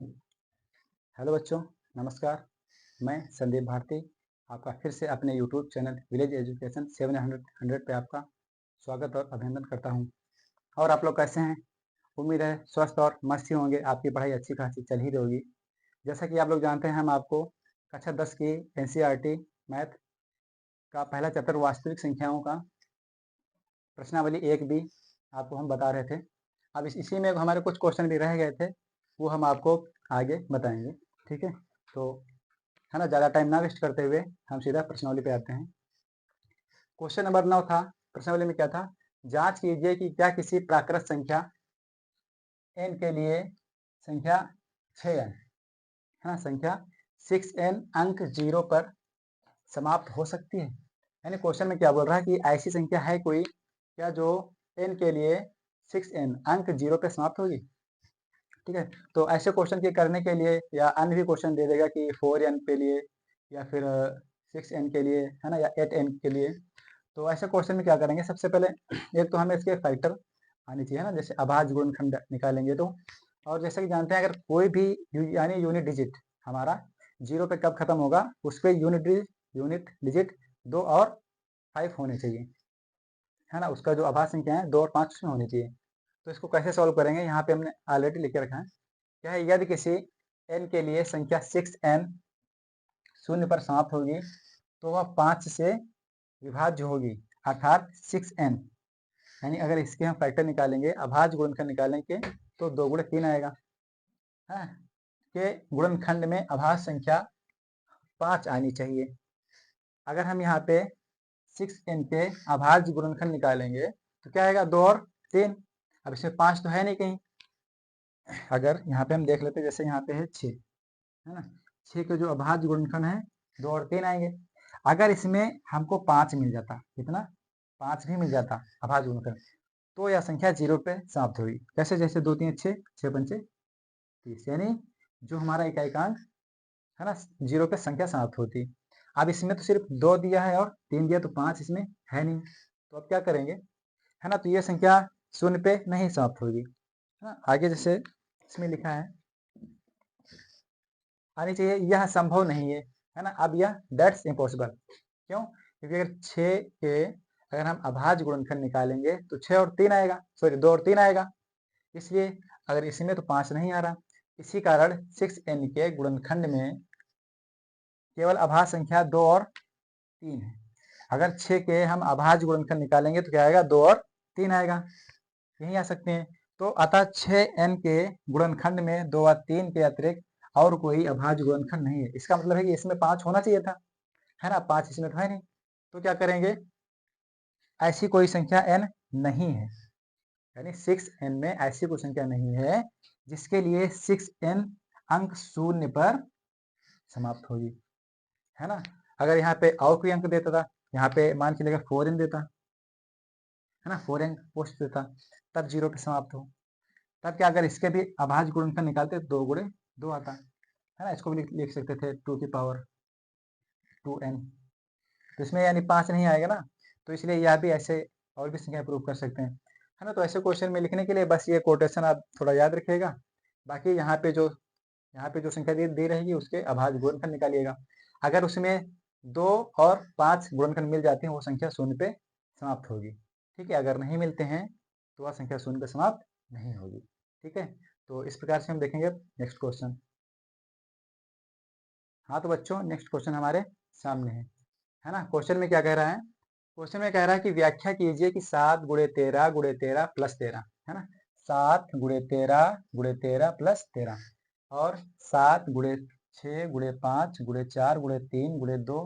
Hello बच्चों, नमस्कार। मैं संदीप भारती आपका फिर से अपने यूट्यूब चैनल विलेज एजुकेशन 700 पे आपका स्वागत और अभिनंदन करता हूं। और आप लोग कैसे हैं? उम्मीद है स्वस्थ और मस्त ही होंगे। आपकी पढ़ाई अच्छी खासी चल ही रही होगी। जैसा कि आप लोग जानते हैं, हम आपको कक्षा 10 की एनसीईआरटी मैथ का पहला चैप्टर वास्तविक संख्याओं का प्रश्नावली 1B आपको हम बता रहे थे। अब इसी में हमारे कुछ क्वेश्चन भी रह गए थे, वो हम आपको आगे बताएंगे। ठीक है, तो है ना, ज़्यादा टाइम ना वेस्ट करते हुए हम सीधा प्रश्नावली पे आते हैं। क्वेश्चन नंबर 9 था। प्रश्नावली में क्या था? जांच कीजिए कि क्या किसी प्राकृत संख्या n के लिए संख्या 6n, है ना, संख्या 6n अंक 0 पर समाप्त हो सकती है। यानी क्वेश्चन में क्या बोल रहा है कि ऐसी संख्या है कोई क्या जो n के लिए 6n अंक 0 पे समाप्त होगी। ठीक है, तो ऐसे क्वेश्चन के करने के लिए या अन्य भी क्वेश्चन दे देगा कि 4n के लिए या फिर 6n के लिए, है ना, या 8n के लिए। तो ऐसे क्वेश्चन में क्या करेंगे, सबसे पहले एक तो हमें इसके फैक्टर आनी चाहिए ना, जैसे अभाज्य गुणनखंड निकालेंगे तो। और जैसे कि जानते हैं, अगर कोई भी यानी यूनिट डिजिट हमारा 0 पे कब खत्म होगा, उस पर यूनिट डिजिट 2 और 5 होने चाहिए, है ना। उसका जो अभाज्य संख्या है 2 और 5 उसमें होनी चाहिए। तो इसको कैसे सॉल्व करेंगे, यहाँ पे हमने ऑलरेडी लिख के रखा है। क्या है, यदि किसी n के लिए संख्या 6n शून्य पर समाप्त होगी तो वह 5 से विभाज्य होगी, अर्थात 6n। यानी अगर इसके हम फैक्टर निकालेंगे, अभाज्य गुणनखंड निकालेंगे, तो 2 गुणे 3 आएगा, है के गुणनखंड में अभाज्य संख्या 5 आनी चाहिए। अगर हम यहाँ पे 6n के अभाज्य गुणनखंड निकालेंगे तो क्या आएगा, 2 और 3। अब इसमें 5 तो है नहीं कहीं। अगर यहाँ पे हम देख लेते हैं, जैसे यहाँ पे है 6, है ना, 6 के जो अभाज्य गुणनखंड है 2 और 3 आएंगे। अगर इसमें हमको 5 मिल जाता, कितना, 5 भी मिल जाता अभाज्य गुणनखंड, तो यह संख्या 0 पे समाप्त होगी। कैसे? जैसे 2 3 6, 6 पंचे 30, यानी जो हमारा इकाइकांक है ना 0 पे संख्या समाप्त होती। अब इसमें तो सिर्फ 2 दिया है और 3 दिया, तो 5 इसमें है नहीं। तो अब क्या करेंगे, है ना, तो ये संख्या 0 पे नहीं समाप्त होगी, है ना। आगे जैसे इसमें लिखा है आनी चाहिए, यह संभव नहीं है ना। अब यह दैट्स इम्पॉसिबल, क्यों? क्योंकि अगर 6 के अगर हम अभाज्य गुणनखंड निकालेंगे तो 6 और 3 आएगा, सॉरी 2 और 3 आएगा, इसलिए अगर इसमें तो 5 नहीं आ रहा। इसी कारण 6n के गुणनखंड में केवल अभाज्य संख्या 2 और 3 है। अगर 6 के हम अभाज्य गुणनखंड निकालेंगे तो क्या आएगा, 2 और 3 आएगा, यही आ सकते हैं। तो अतः 6n के गुणनखंड में 2 और 3 के अतिरिक्त और कोई अभाज्य गुणनखंड नहीं है। इसका मतलब है कि इसमें 5 होना चाहिए था, है ना, 5 इसमें तो है नहीं। तो क्या करेंगे, ऐसी कोई संख्या n नहीं है, यानी 6n में ऐसी कोई संख्या नहीं है जिसके लिए 6n अंक 0 पर समाप्त होगी, है ना। अगर यहाँ पे और कोई अंक देता था, यहाँ पे मान के लेकर 4n देता, है ना, 4n पोस्ट देता, तब 0 पे समाप्त हो। तब क्या, अगर इसके भी अभाज्य गुणनखंड निकालते 2 गुणे 2 आता, है ना। इसको भी लिख सकते थे 2 की पावर 2n। तो इसमें यानी 5 नहीं आएगा ना, तो इसलिए यह भी ऐसे और भी संख्या प्रूव कर सकते हैं, है ना। तो ऐसे क्वेश्चन में लिखने के लिए बस ये कोटेशन आप थोड़ा याद रखिएगा। बाकी यहाँ पे जो संख्या दे रहेगी उसके अभाज्य गुणनखंड निकालिएगा। अगर उसमें 2 और 5 गुणनखंड मिल जाते हैं, वो संख्या 0 पे समाप्त होगी। ठीक है, अगर नहीं मिलते हैं तो वह संख्या 0 पे समाप्त नहीं होगी। ठीक है, तो इस प्रकार से हम देखेंगे नेक्स्ट क्वेश्चन। हाँ तो बच्चों, नेक्स्ट क्वेश्चन हमारे सामने है ना। क्वेश्चन में क्या कह रहा है, क्वेश्चन में कह रहा है कि व्याख्या कीजिए कि 7 गुणे 13 गुणे 13 प्लस 13, है ना, 7 गुणे 13 गुणे 13 प्लस 13, और 7 गुणे 6 गुणे 5 गुणे 4 गुणे 3 गुणे 2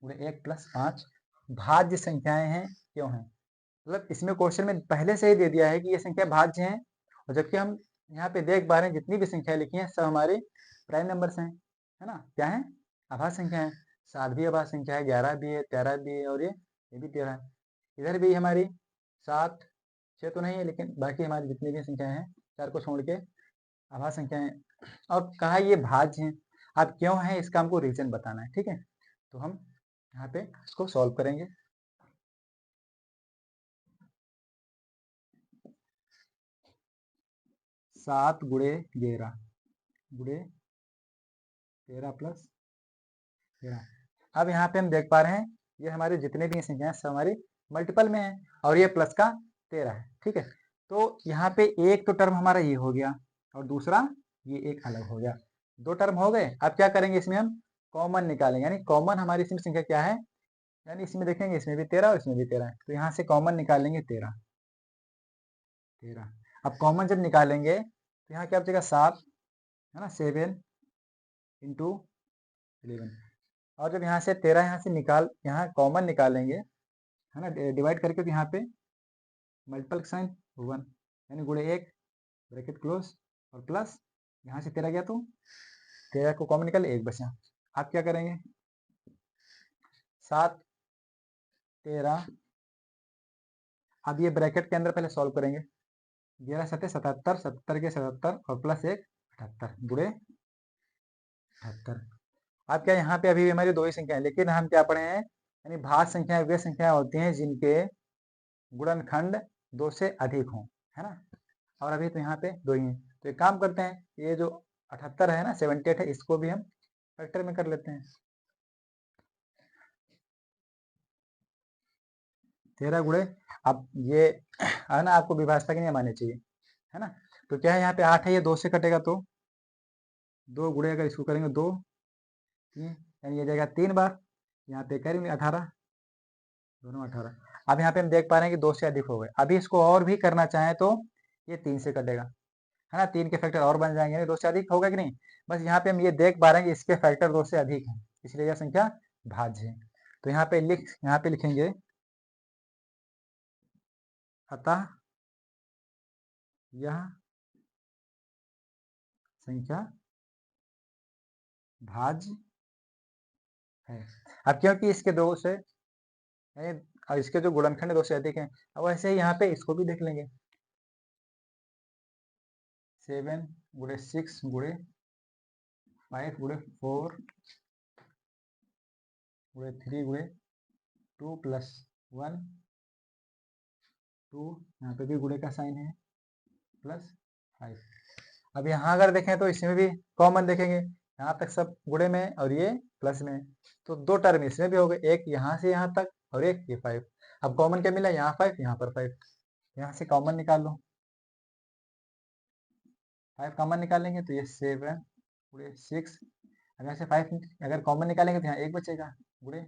गुणे 1 प्लस 5 भाज्य संख्याएं हैं, क्यों हैं। मतलब इसमें क्वेश्चन में पहले से ही दे दिया है कि ये संख्या भाज्य है, और जबकि हम यहाँ पे देख पा रहे हैं जितनी भी संख्या लिखी है सब हमारे प्राइम नंबर्स हैं, है ना, क्या है, आभाज्य संख्या है। 7 भी आभाज्य संख्या है, 11 भी है, 13 भी है, और ये भी 13 है। इधर भी हमारी 7 6 तो नहीं है, लेकिन बाकी हमारी जितनी भी संख्याएं हैं 4 को छोड़ के आभाज्य संख्याएं, और कहा ये भाज्य हैं। अब क्यों है इसका हमको रीजन बताना है। ठीक है, तो हम यहाँ पे इसको सॉल्व करेंगे। 7 गुणे 11, गुणे 13 प्लस 13। अब यहाँ पे हम देख पा रहे हैं ये हमारे जितने भी संख्याएं सब हमारी मल्टीपल में है और ये प्लस का 13 है। ठीक है, तो यहाँ पे एक तो टर्म हमारा ये हो गया और दूसरा ये एक अलग हो गया, दो टर्म हो गए। अब क्या करेंगे, इसमें हम कॉमन निकालेंगे, यानी कॉमन हमारी इसमें संख्या क्या है, यानी इसमें देखेंगे इसमें भी 13 और इसमें भी 13 है, तो यहाँ से कॉमन निकालेंगे 13। अब कॉमन जब निकालेंगे तो यहाँ क्या बचेगा 7, है ना, 7 इंटू 11। और जब यहाँ से 13 यहाँ से यहाँ कॉमन निकालेंगे, है ना, डिवाइड करके, तो यहाँ पे मल्टीपल साइन 1 यानी गुणे 1 ब्रैकेट क्लोज और प्लस यहाँ से 13 गया तो 13 को कॉमन निकाले 1 बचा। आप क्या करेंगे 7 13, अब ये ब्रैकेट के अंदर पहले सॉल्व करेंगे, 11 7 77, 77 के 77 और प्लस 1 78 गुणे 78। अब क्या यहाँ पे अभी भी हमारी दो ही संख्या है, लेकिन हम क्या पढ़े हैं, यानी भाज्य संख्याएं वे संख्याएं होती हैं जिनके गुणनखंड 2 से अधिक हों, है ना, और अभी तो यहाँ पे दो ही हैं। तो एक काम करते हैं, ये जो 78 है ना 78 है, इसको भी हम फैक्टर में कर लेते हैं। 13 गुणे, अब ये है ना आपको विभाजता के नियम आने चाहिए, है ना, तो क्या है यहाँ पे 8 है, ये 2 से कटेगा तो 2 गुणे, अगर इसको करेंगे 2 3 यानी ये जाएगा 3 बार, यहाँ पे करेंगे 18, दोनों 18। अब यहाँ पे हम देख पा रहे हैं कि 2 से अधिक हो गए। अभी इसको और भी करना चाहें तो ये 3 से कटेगा, है ना, 3 के फैक्टर और बन जाएंगे, यानी 2 से अधिक होगा कि नहीं। बस यहाँ पे हम ये देख पा रहे हैं कि इसके फैक्टर 2 से अधिक हैं, इसलिए यह संख्या भाज्य है। तो यहाँ पे लिखेंगे अतः यह संख्या भाज्य है। अब क्योंकि इसके 2 से और इसके जो गुणनखंड 2 से अधिक हैं, अब वैसे ही यहाँ पे इसको भी देख लेंगे, 7 गुणे 6 गुणे 5 गुणे 4 गुणे 3 गुणे 2 प्लस 1 2, यहाँ पे भी गुणे का साइन है, प्लस 5। अब यहाँ अगर देखें तो इसमें भी कॉमन देखेंगे, यहाँ तक सब गुणे में और ये प्लस में, तो दो टर्म इसमें भी हो गए, एक यहाँ से यहाँ तक और एक ये 5। अब कॉमन क्या मिला, यहाँ 5 यहाँ पर 5, यहाँ से कॉमन निकाल लो, 5 कॉमन निकालेंगे तो ये 7 गुणे 6, अब यहाँ से 5 अगर कॉमन निकालेंगे तो यहाँ 1 बचेगा, गुणे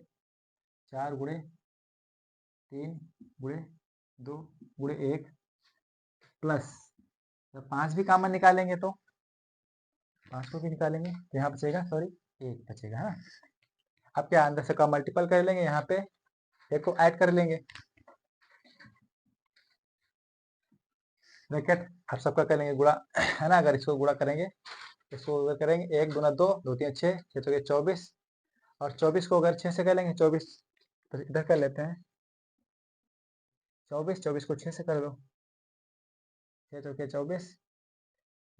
4 गुणे 3 गुणे 2 गुणे 1 प्लस, जब 5 भी कॉमन निकालेंगे तो 5 को भी निकालेंगे तो यहाँ बचेगा, सॉरी 1 बचेगा, है ना। अब क्या अंदर से का मल्टीपल कर लेंगे, यहाँ पे एक को ऐड कर लेंगे, ब्रैकेट अब सबका कर लेंगे गुणा, है ना, अगर इसको गुणा करेंगे, इसको अगर करेंगे 1 दूना 2 2 3 6 6 तो 24, और 24 को अगर 6 से कर लेंगे 24, तो इधर कर लेते हैं 24 को 6 से कर दो, 6 चौके 24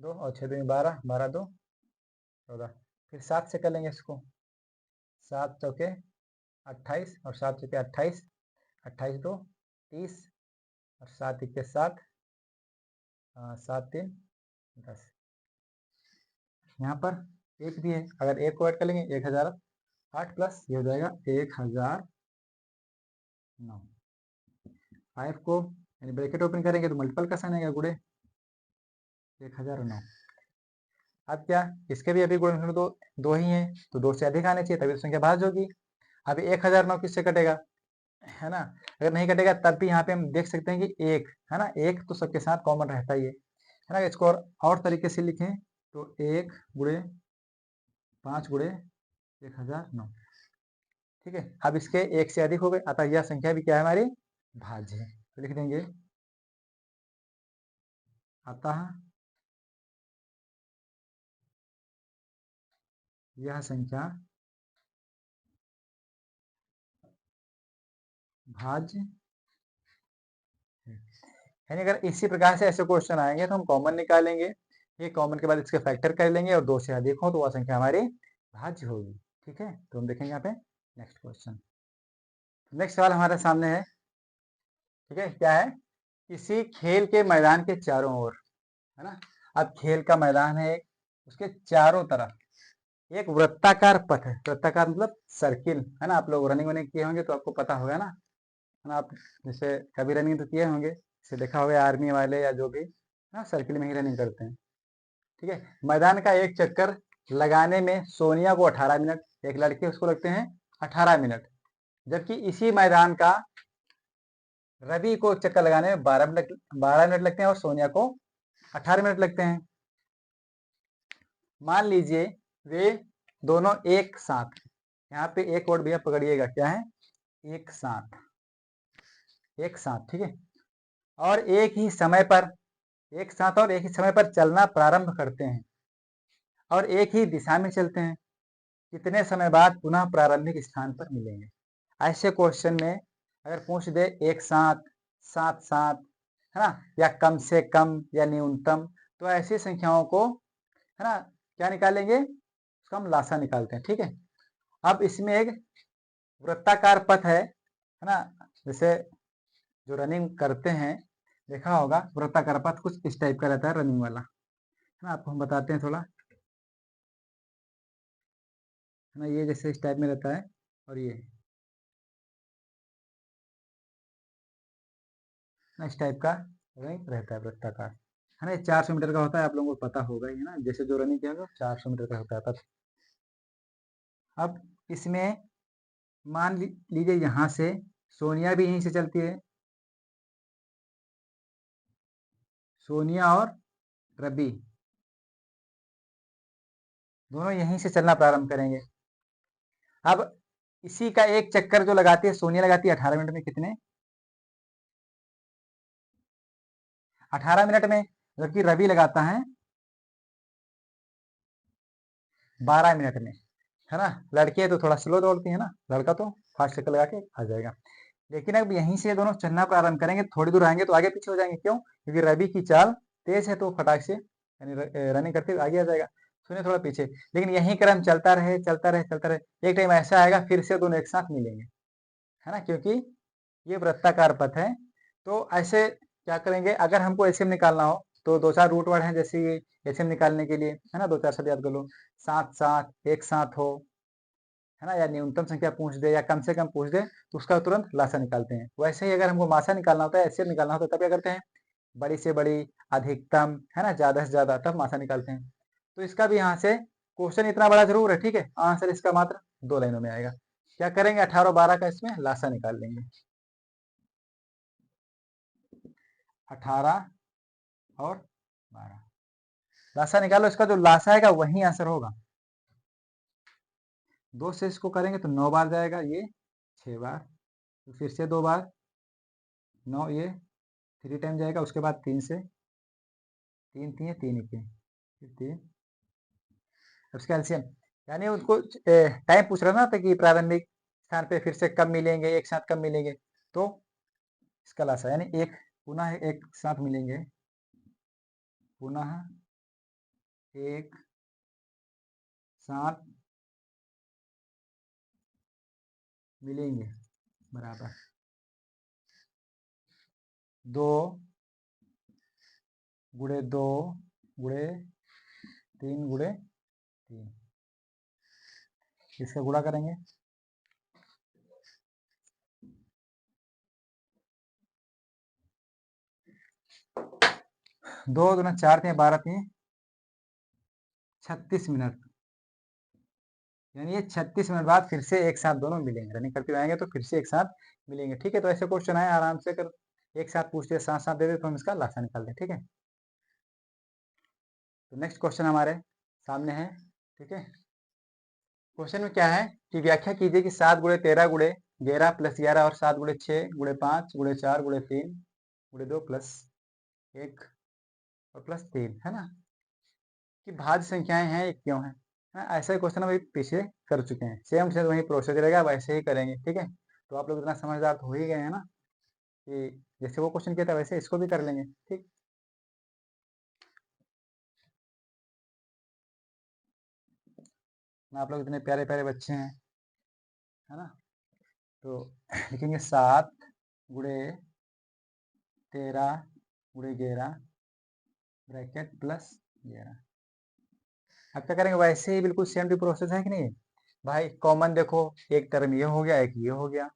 2 और 6 दूनी 12 12 2 14, फिर 7 से कर लेंगे इसको, 7 चौके 28 और 7 चौके 28, 28 2 30 और 7 इक्के 7, 7 3 10। यहाँ पर एक भी है, अगर एक को ऐड कर लेंगे 1008 प्लस ये हो जाएगा 1009। 5 को यानी ब्रैकेट ओपन करेंगे तो मल्टीपल का साइन आएगा, गुणे 1009। अब क्या, इसके भी अभी गुणनखंड दो ही हैं, तो 2 से अधिक आने चाहिए तभी तो संख्या भाज्य होगी। अभी 1009 किससे कटेगा, है ना, अगर नहीं कटेगा तब भी यहाँ पे हम देख सकते हैं कि 1 है ना, 1 तो सबके साथ कॉमन रहता ही है ना। इसको और तरीके से लिखें तो 1 गुणे 5 गुणे 1009, ठीक है। अब इसके 1 से अधिक हो गए, अतः यह संख्या भी क्या है, हमारी भाज्य है, तो लिख देंगे अतः यह संख्या भाज्य है। यानी अगर इसी प्रकार से ऐसे क्वेश्चन आएंगे तो हम कॉमन निकालेंगे, ये कॉमन के बाद इसके फैक्टर कर लेंगे और 2 से अधिक हो तो वह संख्या हमारी भाज्य होगी, ठीक है। तो हम देखेंगे यहाँ पे नेक्स्ट क्वेश्चन। नेक्स्ट सवाल हमारे सामने है, ठीक है, क्या है, किसी खेल के मैदान के चारों ओर, है ना, अब खेल का मैदान है उसके चारों तरफ एक वृत्ताकार पथ है। वृत्ताकार मतलब सर्किल, है ना। आप लोग रनिंग वनिंग किए होंगे तो आपको पता होगा ना, है ना। आप जैसे कभी रनिंग तो किए होंगे, जैसे देखा होगा आर्मी वाले या जो भी, ना सर्किल में ही रनिंग करते हैं। ठीक है, मैदान का एक चक्कर लगाने में सोनिया को 18 मिनट, एक लड़के उसको लगते हैं 18 मिनट, जबकि इसी मैदान का रवि को चक्कर लगाने में 12 मिनट लगते हैं और सोनिया को 18 मिनट लगते हैं। मान लीजिए वे दोनों एक साथ, यहाँ पे एक वर्ड भैया पकड़िएगा, क्या है, एक साथ, एक साथ, ठीक है, और एक ही समय पर, एक साथ और एक ही समय पर चलना प्रारंभ करते हैं और एक ही दिशा में चलते हैं, कितने समय बाद पुनः प्रारंभिक स्थान पर मिलेंगे। ऐसे क्वेश्चन में अगर पूछ दे एक साथ, साथ साथ, है ना, या कम से कम या न्यूनतम, तो ऐसी संख्याओं को, है ना, क्या निकालेंगे, उसका हम लासा निकालते हैं। ठीक है, अब इसमें एक वृत्ताकार पथ है ना, जैसे जो रनिंग करते हैं देखा होगा, वृत्ताकार पथ कुछ इस टाइप का रहता है रनिंग वाला, है ना। आपको हम बताते हैं थोड़ा, है ना, ये जैसे इस टाइप में रहता है और ये ना इस टाइप का रनिंग रहता है वृत्ताकार, है ना। ये 400 मीटर का होता है, आप लोगों को पता होगा ही, है ना, जैसे जो रनिंग किया होगा 400 मीटर का होता है पथ। अब इसमें मान लीजिए यहाँ से सोनिया भी यहीं से चलती है, सोनिया और रवि दोनों यहीं से चलना प्रारंभ करेंगे। अब इसी का एक चक्कर जो लगाती है सोनिया, लगाती है 18 मिनट में, कितने, 18 मिनट में, जबकि रवि लगाता है 12 मिनट में, है ना। लड़के तो थोड़ा स्लो दौड़ती है ना, लड़का तो फास्ट चक्कर लगा के आ जाएगा। लेकिन अब यहीं से ये दोनों चलना प्रारंभ करेंगे, थोड़ी दूर आएंगे तो आगे पीछे हो जाएंगे, क्यों, क्योंकि रवि की चाल तेज है तो फटाक से यानी रनिंग करते हुए आगे आ जाएगा, सुनिए थोड़ा पीछे। लेकिन यही क्रम चलता रहे चलता रहे चलता रहे, एक टाइम ऐसा आएगा फिर से दोनों एक साथ मिलेंगे, है ना, क्योंकि ये वृत्ताकार पथ है। तो ऐसे क्या करेंगे, अगर हमको एचएम निकालना हो तो दो चार रूट वर्ड हैं जैसे एचएम निकालने के लिए, है ना, दो चार शब्द याद कर लो, साथ साथ, एक साथ हो, है ना, या न्यूनतम संख्या पूछ दे या कम से कम पूछ दे तो उसका तुरंत लासा निकालते हैं। वैसे ही अगर हमको मासा निकालना होता है, एचसीएफ निकालना होता है, तब क्या करते हैं, बड़ी से बड़ी, अधिकतम, है ना, ज्यादा से ज्यादा, तब मासा निकालते हैं। तो इसका भी यहाँ से क्वेश्चन इतना बड़ा जरूर है, ठीक है, आंसर इसका मात्र 2 लाइनों में आएगा। क्या करेंगे, 18 और 12 का इसमें लासा निकाल लेंगे। 18 और 12 लासा निकालो, इसका जो लासा आएगा वही आंसर होगा। 2 से इसको करेंगे तो 9 बार जाएगा, ये 6 बार, तो फिर से 2 बार, 9, ये 3 टाइम जाएगा, उसके बाद 3 से, 3 3 3 1 फिर 3, उसका एलसीएम, यानी उनको टाइम पूछ रहा ना था कि प्रारंभिक स्थान पे फिर से कब मिलेंगे, एक साथ कब मिलेंगे, तो इसका लासा यानी एक, पुनः एक साथ मिलेंगे, पुनः एक साथ मिलेंगे, बराबर 2 गुणे 2 गुणे 3 गुणे 3, इसका गुणा करेंगे, 2 दूना 4 थे, 12 थे, 36 मिनट, यानी ये 36 मिनट बाद फिर से एक साथ दोनों मिलेंगे, रनिंग करते हुए आएंगे तो फिर से एक साथ मिलेंगे। ठीक है, तो ऐसे क्वेश्चन आए आराम से, अगर एक साथ पूछते साथ साथ दे दे तो हम इसका लासा निकाल दें। ठीक है, तो नेक्स्ट क्वेश्चन हमारे सामने है। ठीक है, क्वेश्चन में क्या है कि व्याख्या कीजिए कि 7 गुणे 13 गुणे 11 प्लस 11 और 7 गुणे 6 गुणे 5 गुणे 4 गुणे 3 गुणे 2 प्लस 1 और प्लस 3, है ना, कि भाज्य संख्याएं हैं, ये क्यों है ना। ऐसा क्वेश्चन हम पीछे कर चुके हैं, सेम से वही प्रोसेस रहेगा, वैसे ही करेंगे। ठीक है, तो आप लोग इतना समझदार तो हो ही गए हैं ना कि जैसे वो क्वेश्चन किया था वैसे इसको भी कर लेंगे। ठीक, आप लोग इतने प्यारे प्यारे बच्चे हैं, है ना। तो लिखेंगे 7 गुणे 13 गुणे 11 ब्रैकेट प्लस 11, अब क्या करेंगे, वैसे ही बिल्कुल सेम टू प्रोसेस है कि नहीं भाई। कॉमन देखो, एक टर्म ये हो गया, एक ये हो गया,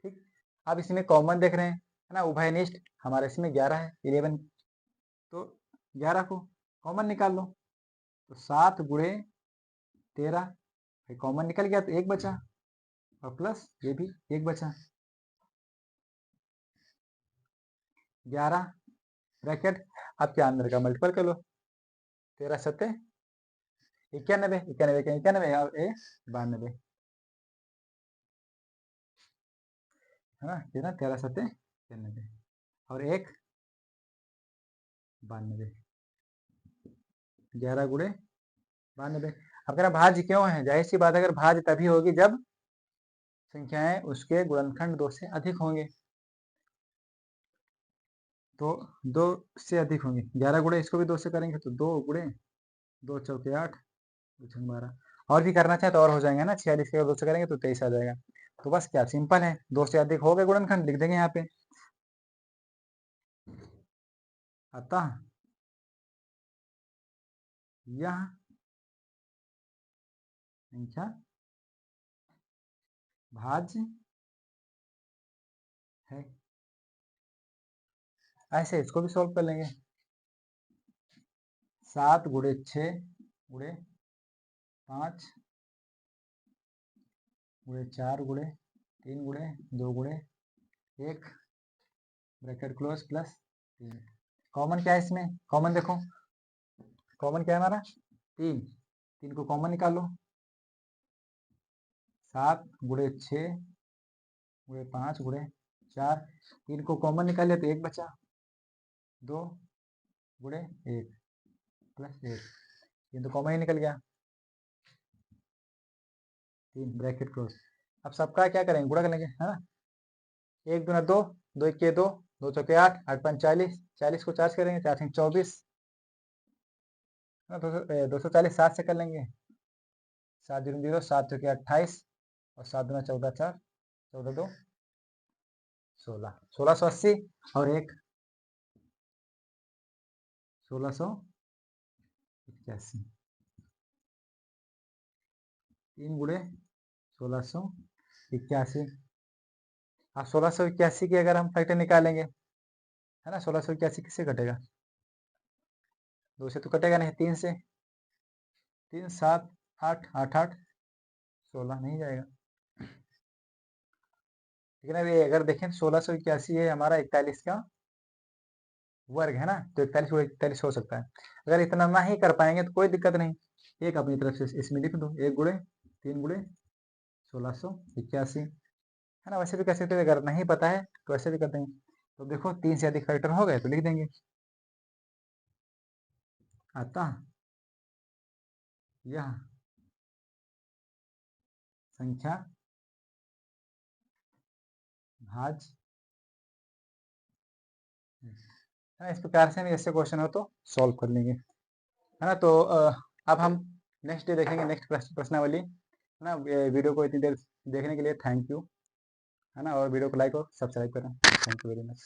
ठीक। अब इसमें कॉमन देख रहे हैं, है ना, उभयनिष्ठ हमारे इसमें 11 है, 11, तो 11 को कॉमन निकाल लो, तो 7 गुणे 13, कॉमन निकल गया तो एक बचा, और प्लस ये भी एक बचा, 11 ब्रैकेट। अब क्या अंदर का मल्टीपल कर लो, 13 सत्ते 91, 91 का 91 और 92, है ना, कितना 13 सत्ते 91 और 1 92, 11 गुणे 92। अब कह रहा भाज्य क्यों है, जाहिर सी बात है, अगर भाज्य तभी होगी जब संख्याएं उसके गुणनखंड 2 से अधिक होंगे, तो 2 से अधिक होंगे। 11 गुणे इसको भी 2 से करेंगे तो 2 गुणे 2 चौके 8, 2 छंग 12, और भी करना चाहे तो और हो जाएंगे ना, 46 के 2 से करेंगे तो 23 आ जाएगा। तो बस क्या सिंपल है, 2 से अधिक हो गए गुणनखंड, लिख देंगे यहाँ पे। अतः यह संख्या भाज्य है। ऐसे इसको भी सॉल्व कर लेंगे, 7 गुणे 6 गुणे 5 गुणे 4 गुणे 3 गुणे 2 गुणे 1 ब्रैकेट क्लोज प्लस 3। कॉमन क्या है इसमें, कॉमन देखो, कॉमन क्या है हमारा 3, 3 को कॉमन निकालो, 7 गुणे 6 गुणे 5 गुणे 4, 3 को कॉमन निकाल लिया तो 1 बचा, 2 गुणे 1 प्लस 1, 3 तो कॉमन ही निकल गया, 3 ब्रैकेट क्लोज। अब सबका क्या करेंगे, गुणा कर लेंगे, है ना, 1 दूना 2, 2 1 2, 2 चौके 8, 8 5 40, 40 को 4 करेंगे, 4 5 24, 240 7 से कर लेंगे, 7 जीरो 0, 7 चौके 28 और 7 दूना 14 4, 14 2 16, 1680 और 1 1681, 3 गुणे 1681। अब 1681 की अगर हम फैक्टर निकालेंगे, है ना, 1681 किससे घटेगा, 2 से तो कटेगा नहीं, 3 से, 3 7 8 8 8 16 नहीं जाएगा। लेकिन अब ये अगर देखें 1681 है हमारा 41 का वर्ग, है ना, तो 41 को 41 हो सकता है। अगर इतना ना ही कर पाएंगे तो कोई दिक्कत नहीं, एक अपनी तरफ से इसमें लिख दो, 1 गुणे 3 गुणे 1681, है ना। वैसे भी कर सकते हैं, अगर नहीं पता है तो वैसे भी कर देंगे। तो देखो 3 से अधिक फैक्टर हो गए तो लिख देंगे, अतः यह संख्या भाज्य है। इस प्रकार से हम ऐसे क्वेश्चन हो तो सॉल्व कर लेंगे, है ना। तो अब हम नेक्स्ट डे देखेंगे, नेक्स्ट प्रश्नावली, है ना। वीडियो को इतनी देर देखने के लिए थैंक यू, है ना, और वीडियो को लाइक और सब्सक्राइब करें। Thank you very much.